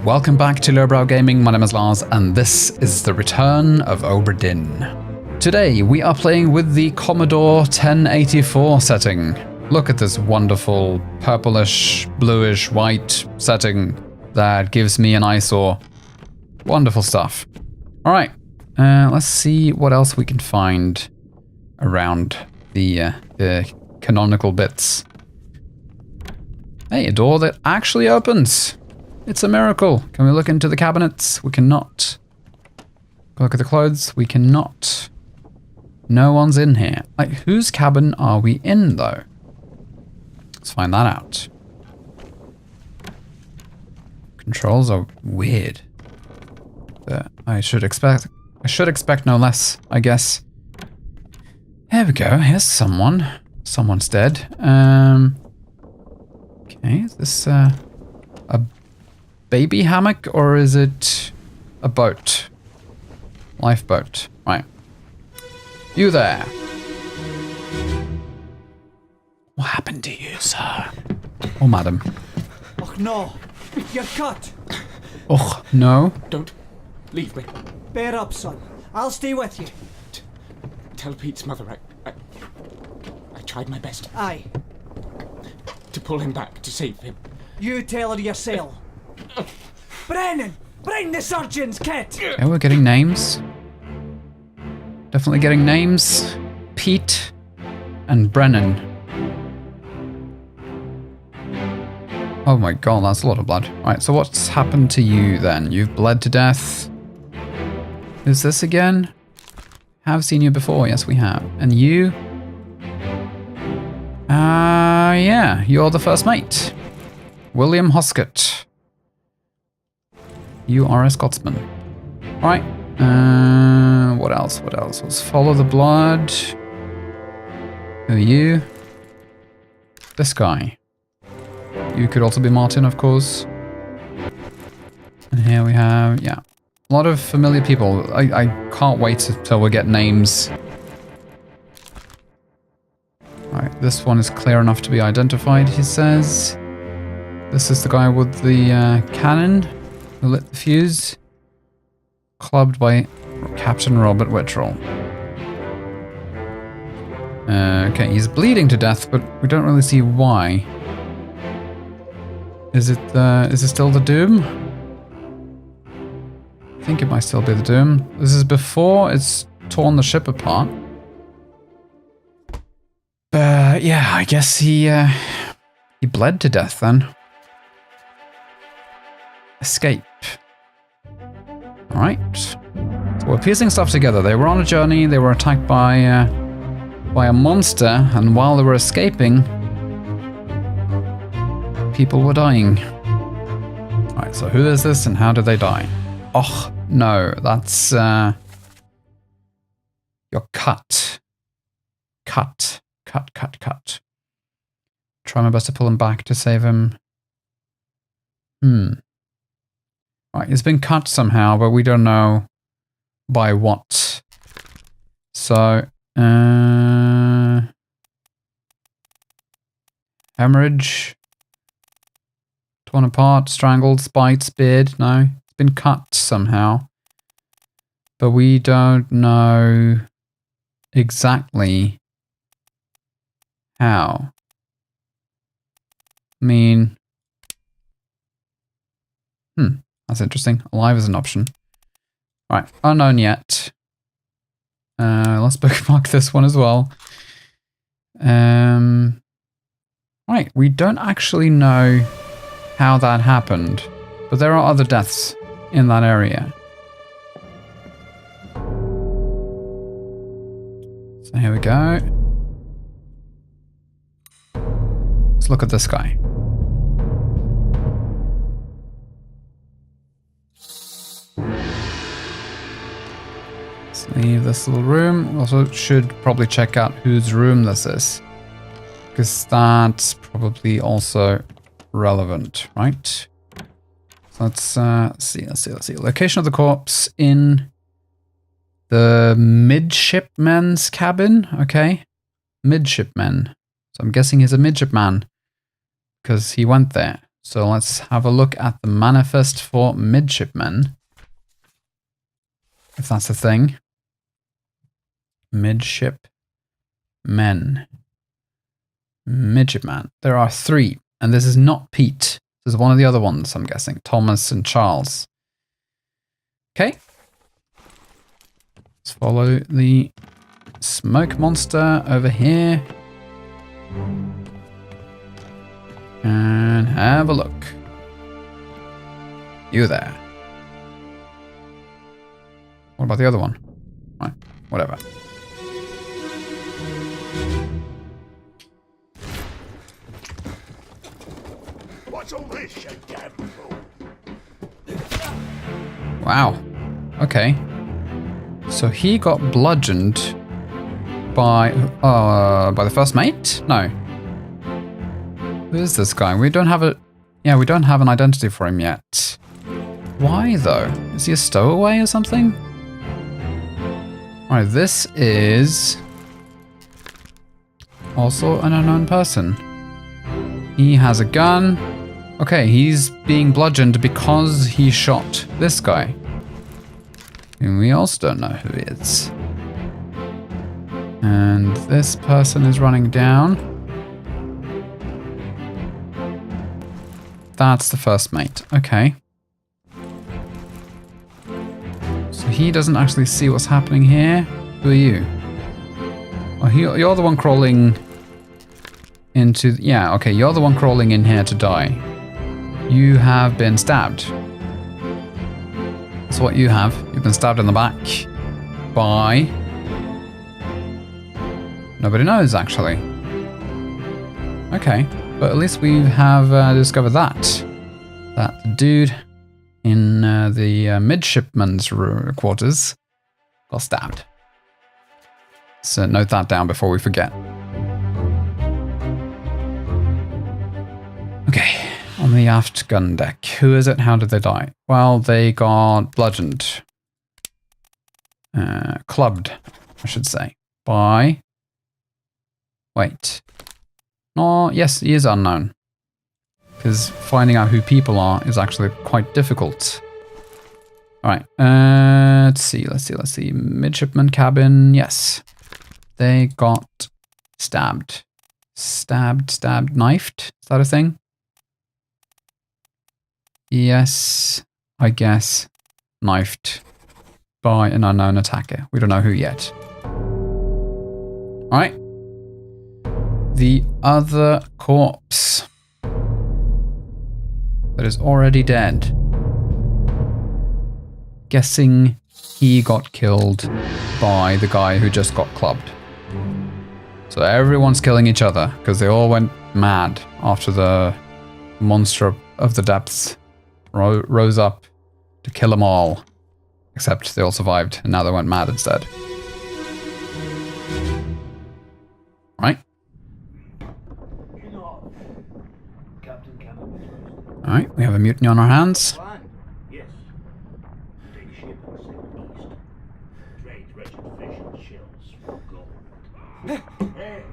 welcome back to Lowbrow Gaming. My name is Lars, and this is the return of Obra Dinn. Today we are playing with the Commodore 1084 setting. Look at this wonderful purplish, bluish, white setting that gives me an eyesore. Wonderful stuff. All right, let's see what else we can find around the canonical bits. Hey, a door that actually opens. It's a miracle. Can we look into the cabinets? We cannot. Look at the clothes. We cannot. No one's in here. Like, whose cabin are we in, though? Let's find that out. Controls are weird. But I should expect no less, I guess. There we go. Here's someone. Someone's dead. Okay, is this a baby hammock, or is it a boat? Lifeboat. Right. You there. What happened to you, sir? Or madam? Oh no, you're cut. Oh, no. Don't leave me. Bear up, son. I'll stay with you. Tell Pete's mother I tried my best. Aye. To pull him back, to save him. You tell her yourself. Brennan! Bring the surgeon's kit! Okay, we're getting names. Definitely getting names. Pete and Brennan. Oh my god, that's a lot of blood. Right, so what's happened to you then? You've bled to death. Who's this again? Have seen you before, yes we have. And you? Yeah, you're the first mate. William Hoskett. You are a Scotsman. Right. What else? What else? Let's follow the blood. Who are you? This guy. You could also be Martin, of course. And here we have, yeah, a lot of familiar people. I can't wait until we get names. Right, this one is clear enough to be identified, he says. This is the guy with the cannon who lit the fuse. Clubbed by Captain Robert Whittrell. Okay, he's bleeding to death, but we don't really see why. Is it still the Doom? I think it might still be the Doom. This is before it's torn the ship apart. Yeah, I guess he bled to death then. Escape. Alright. So we're piecing stuff together. They were on a journey, they were attacked by a monster, and while they were escaping, people were dying. Alright, so who is this and how did they die? Oh, no, that's you're cut. Cut. Try my best to pull him back to save him. Right, he's been cut somehow, but we don't know by what. So, hemorrhage, torn apart, strangled, spite, speared. No, it's been cut somehow, but we don't know exactly how. I mean, that's interesting. Alive is an option. Right, unknown yet. Let's bookmark this one as well. Right, we don't actually know how that happened, but there are other deaths in that area. So here we go. Let's look at this guy. Let's leave this little room. Also should probably check out whose room this is, because that's probably also relevant, right? So let's see. Location of the corpse in the midshipman's cabin. Okay, midshipman. So I'm guessing he's a midshipman because he went there. So let's have a look at the manifest for midshipmen. If that's a thing. Midshipmen. Midshipman. There are 3. And this is not Pete. This is one of the other ones, I'm guessing. Thomas and Charles. Okay. Let's follow the smoke monster over here. And have a look. You there. What about the other one? Right, whatever. What's all this, you damn fool? Wow. Okay. So he got bludgeoned by the first mate? No. Who is this guy? We don't have we don't have an identity for him yet. Why though? Is he a stowaway or something? Alright, this is also an unknown person. He has a gun. Okay, he's being bludgeoned because he shot this guy. And we also don't know who he is. And this person is running down. That's the first mate. Okay. So he doesn't actually see what's happening here. Who are you? Oh, you're the one crawling into... Yeah, okay, you're the one crawling in here to die. You have been stabbed. That's what you have. You've been stabbed in the back by... Nobody knows, actually. Okay, but at least we have discovered that. That the dude in the midshipman's quarters got stabbed. So note that down before we forget. Okay, on the aft gun deck. Who is it? How did they die? Well, they got bludgeoned. Clubbed, I should say. By... Wait. No, yes, he is unknown. Because finding out who people are is actually quite difficult. Alright, let's see. Midshipman cabin, yes. They got stabbed. Stabbed, knifed? Is that a thing? Yes, I guess. Knifed by an unknown attacker. We don't know who yet. Alright. The other corpse that is already dead. Guessing he got killed by the guy who just got clubbed. So everyone's killing each other because they all went mad after the monster of the depths rose up to kill them all. Except they all survived and now they went mad instead. Right? Alright, we have a mutiny on our hands. Yes. Take ship and sail east. Trade wretched fish and shells for gold. Hey,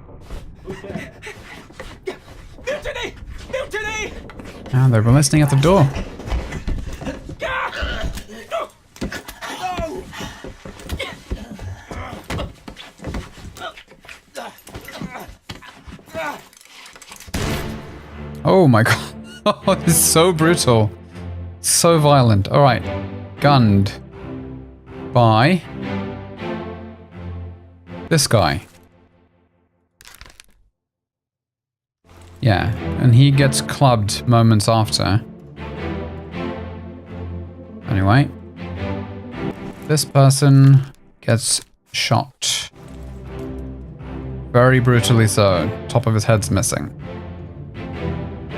who's there? Mutiny! Mutiny! And they're listening at the door. Oh my god. Oh, this is so brutal. So violent. Alright. Gunned by this guy. Yeah, and he gets clubbed moments after. Anyway. This person gets shot. Very brutally so. Top of his head's missing.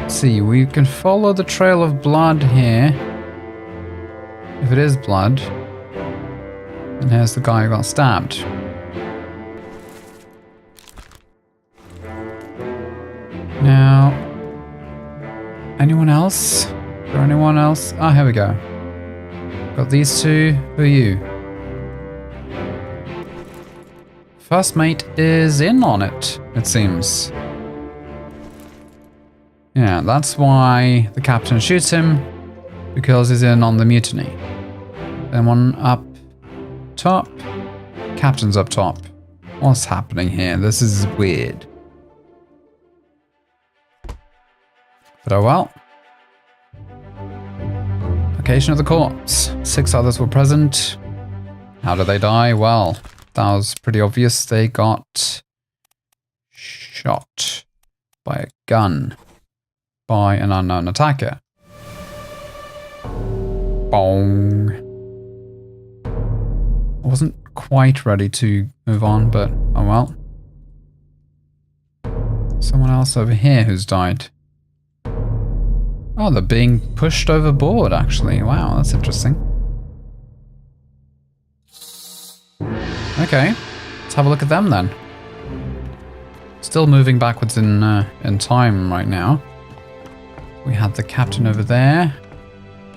See, we can follow the trail of blood here. If it is blood. And here's the guy who got stabbed. Now, anyone else? Is there anyone else? Ah, here we go. Got these two. Who are you? First mate is in on it, it seems. Yeah, that's why the captain shoots him, because he's in on the mutiny. Then one up top. Captain's up top. What's happening here? This is weird. But oh well. Location of the corpse. 6 others were present. How did they die? Well, that was pretty obvious. They got shot by a gun by an unknown attacker. Bong. I wasn't quite ready to move on, but oh well. Someone else over here who's died. Oh, they're being pushed overboard, actually. Wow, that's interesting. Okay, let's have a look at them then. Still moving backwards in time right now. We had the captain over there.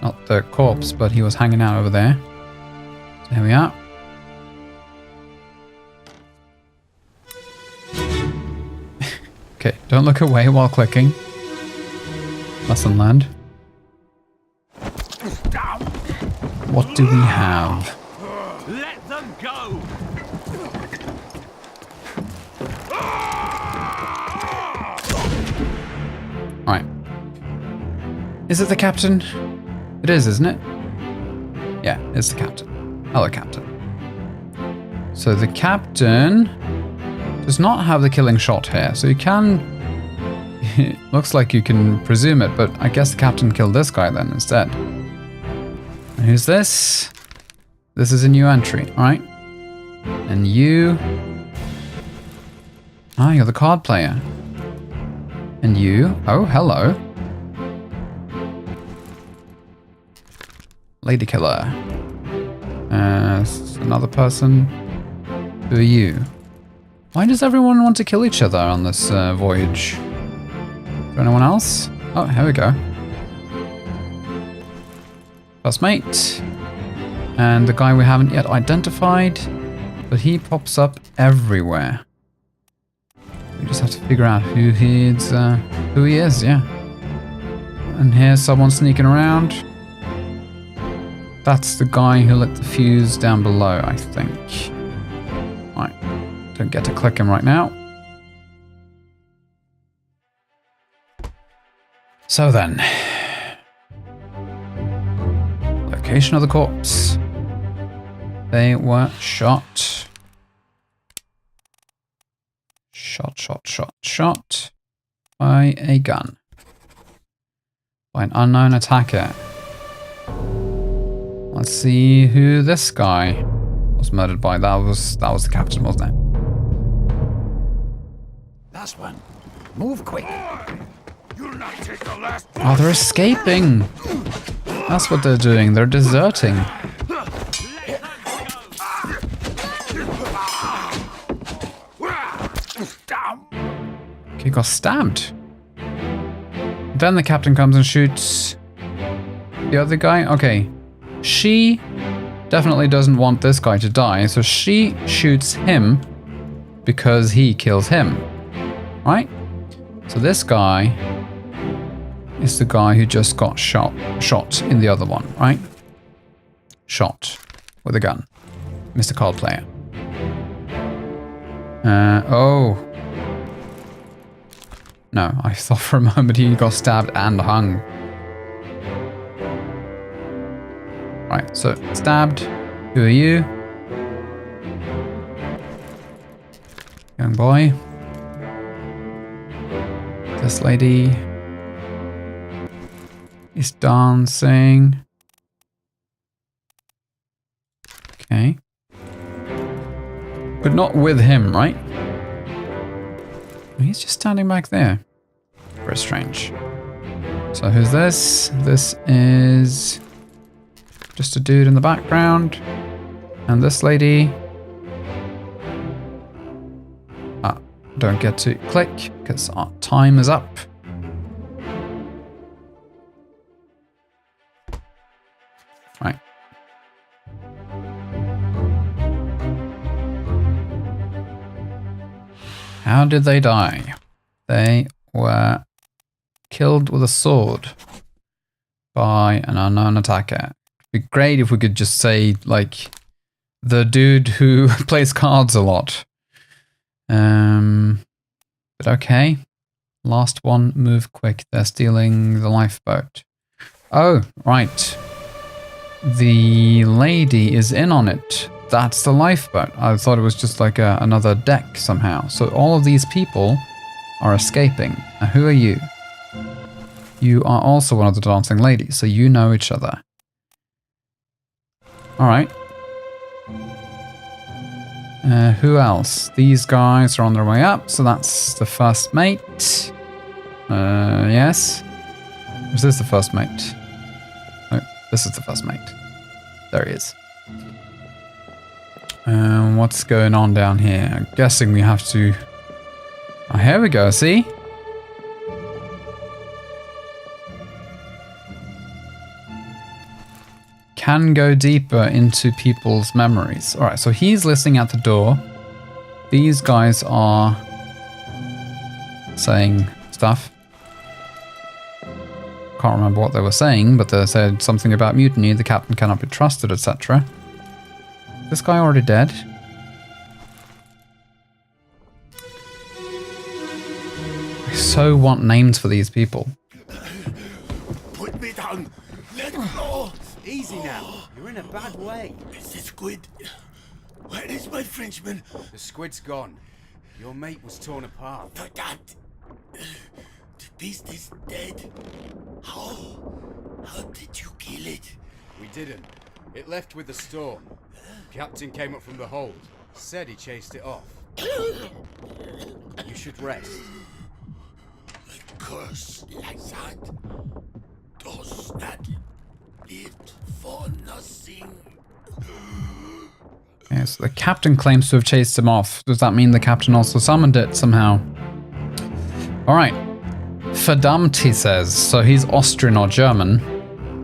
Not the corpse, but he was hanging out over there. So here we are. Okay, don't look away while clicking. Lesson learned. What do we have? Let them go! Right. Is it the captain? It is, isn't it? Yeah, it's the captain. Hello, captain. So the captain does not have the killing shot here, so you can... It looks like you can presume it, but I guess the captain killed this guy then instead. And who's this? This is a new entry, alright? And you... Ah, you're the card player. And you... Oh, hello. Lady killer. Another person. Who are you? Why does everyone want to kill each other on this voyage? Is there anyone else? Oh, here we go. First mate. And the guy we haven't yet identified, but he pops up everywhere. We just have to figure out who he is, yeah. And here's someone sneaking around. That's the guy who lit the fuse down below, I think. Right, don't get to click him right now. So then, location of the corpse. They were shot. Shot by a gun. By an unknown attacker. Let's see who this guy was murdered by. That was the captain, wasn't it? Last one. Move quick. Oh, they're escaping. That's what they're doing. They're deserting. Okay, got stabbed. Then the captain comes and shoots the other guy. Okay. She definitely doesn't want this guy to die, so she shoots him because he kills him. Right? So this guy is the guy who just got shot in the other one, right? Shot with a gun. Mr. Card Player. Oh. No, I thought for a moment he got stabbed and hung. Right, so stabbed. Who are you? Young boy. This lady is dancing. Okay. But not with him, right? He's just standing back there. Very strange. So who's this? This is just a dude in the background. And this lady. Don't get to click because our time is up. Right. How did they die? They were Killed with a sword by an unknown attacker. It'd be great if we could just say, like, the dude who plays cards a lot. But okay. Last one, move quick. They're stealing the lifeboat. Oh, right. The lady is in on it. That's the lifeboat. I thought it was just like another deck somehow. So all of these people are escaping. Now, who are you? You are also one of the dancing ladies, so you know each other. Alright. Who else? These guys are on their way up, so that's the first mate. Yes. Is this the first mate? No, this is the first mate. There he is. What's going on down here? I'm guessing we have to... Oh, here we go, see? Can go deeper into people's memories. Alright, so he's listening at the door. These guys are saying stuff. Can't remember what they were saying, but they said something about mutiny, the captain cannot be trusted, etc. This guy already dead? I so want names for these people. Put me down. Let go. Easy now. You're in a bad way. Mr. Squid. Where is my Frenchman? The squid's gone. Your mate was torn apart. The cat. The beast is dead. How? How did you kill it? We didn't. It left with the storm. Captain came up from the hold. Said he chased it off. You should rest. A curse like that does not live for nothing. Okay, so the captain claims to have chased him off. Does that mean the captain also summoned it somehow? Alright. Verdammt, he says. So he's Austrian or German.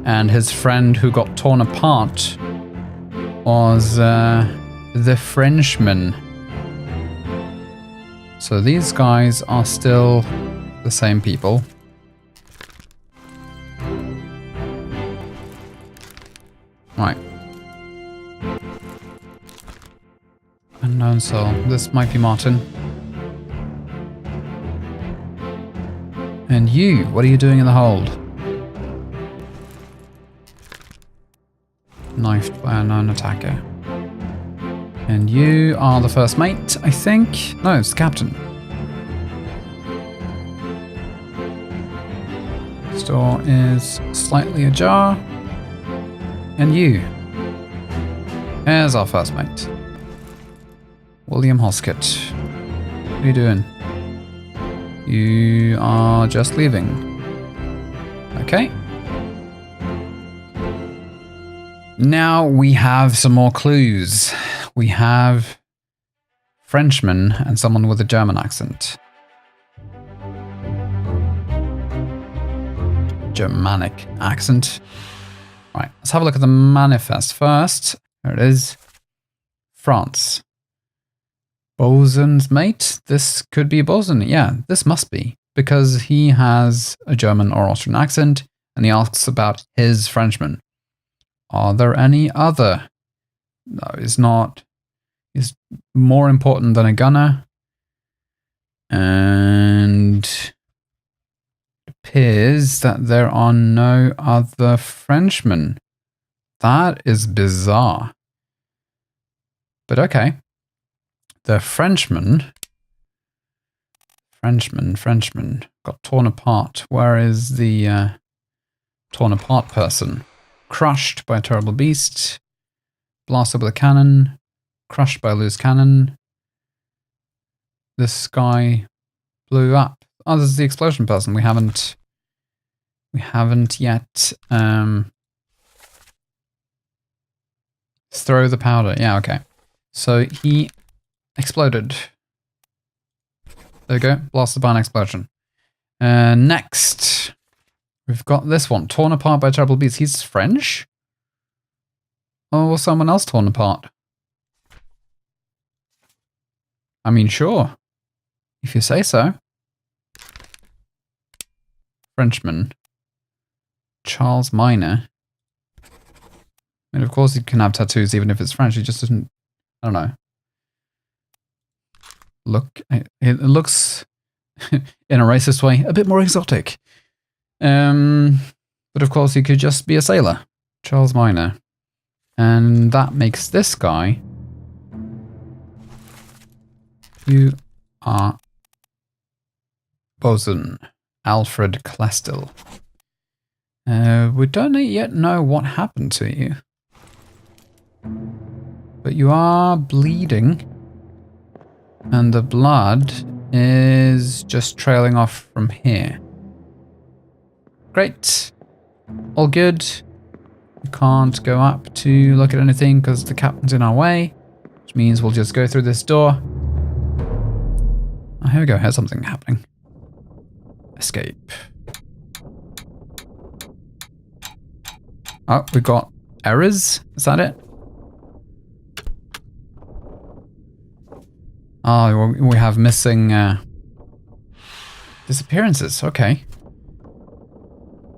And his friend who got torn apart was the Frenchman. So these guys are still the same people. Right. Unknown soul. This might be Martin. And you, what are you doing in the hold? Knifed by a known attacker. And you are the first mate, I think? No, it's the captain. This door is slightly ajar. And you. Here's our first mate. William Hoskett. What are you doing? You are just leaving. Okay. Now we have some more clues. We have Frenchman and someone with a German accent. Germanic accent. Right, let's have a look at the manifest first. There it is. France. Bosun's mate? This could be Bosun. Yeah, this must be. Because he has a German or Austrian accent, and he asks about his Frenchman. Are there any other? No, it's not. It's more important than a gunner. And it appears that there are no other Frenchmen. That is bizarre. But okay. The Frenchman got torn apart. Where is the torn apart person? Crushed by a terrible beast. Blasted with a cannon. Crushed by a loose cannon. This guy blew up. Oh, this is the explosion person. We haven't yet throw the powder. Yeah, okay. So he exploded. There we go. Blasted by an explosion. Next. We've got this one. Torn apart by terrible beasts. He's French? Or was someone else torn apart? I mean, sure. If you say so. Frenchman. Charles Minor. I mean, of course he can have tattoos even if it's French. He just doesn't, I don't know. It looks, in a racist way, a bit more exotic. But of course he could just be a sailor. Charles Minor. And that makes this guy... You are Bosun. Alfred Clestill. We don't yet know what happened to you. But you are bleeding. And the blood is just trailing off from here. Great. All good. We can't go up to look at anything because the captain's in our way. Which means we'll just go through this door. Oh, here we go. Here's something happening. Escape. Oh, we got errors. Is that it? Oh, we have missing disappearances. Okay.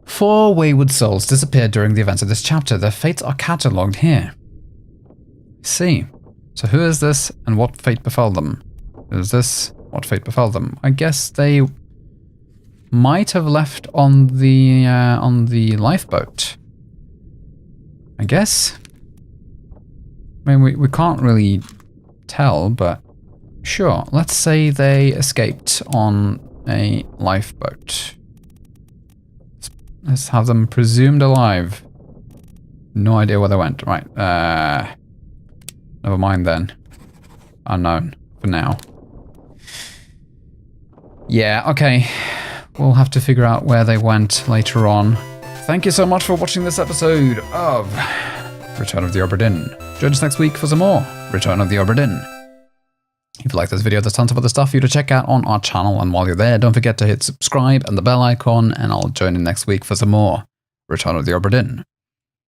4 wayward souls disappeared during the events of this chapter. Their fates are catalogued here. I see. So who is this and what fate befell them? Who is this? What fate befell them? I guess they might have left on the lifeboat. I guess. I mean, we can't really tell, but sure. Let's say they escaped on a lifeboat. Let's have them presumed alive. No idea where they went. Right. Never mind then. Unknown for now. Yeah, okay. We'll have to figure out where they went later on. Thank you so much for watching this episode of Return of the Obra Dinn. Join us next week for some more Return of the Obra Dinn. If you like this video, there's tons of other stuff for you to check out on our channel, and while you're there, don't forget to hit subscribe and the bell icon, and I'll join you next week for some more Return of the Obra Dinn.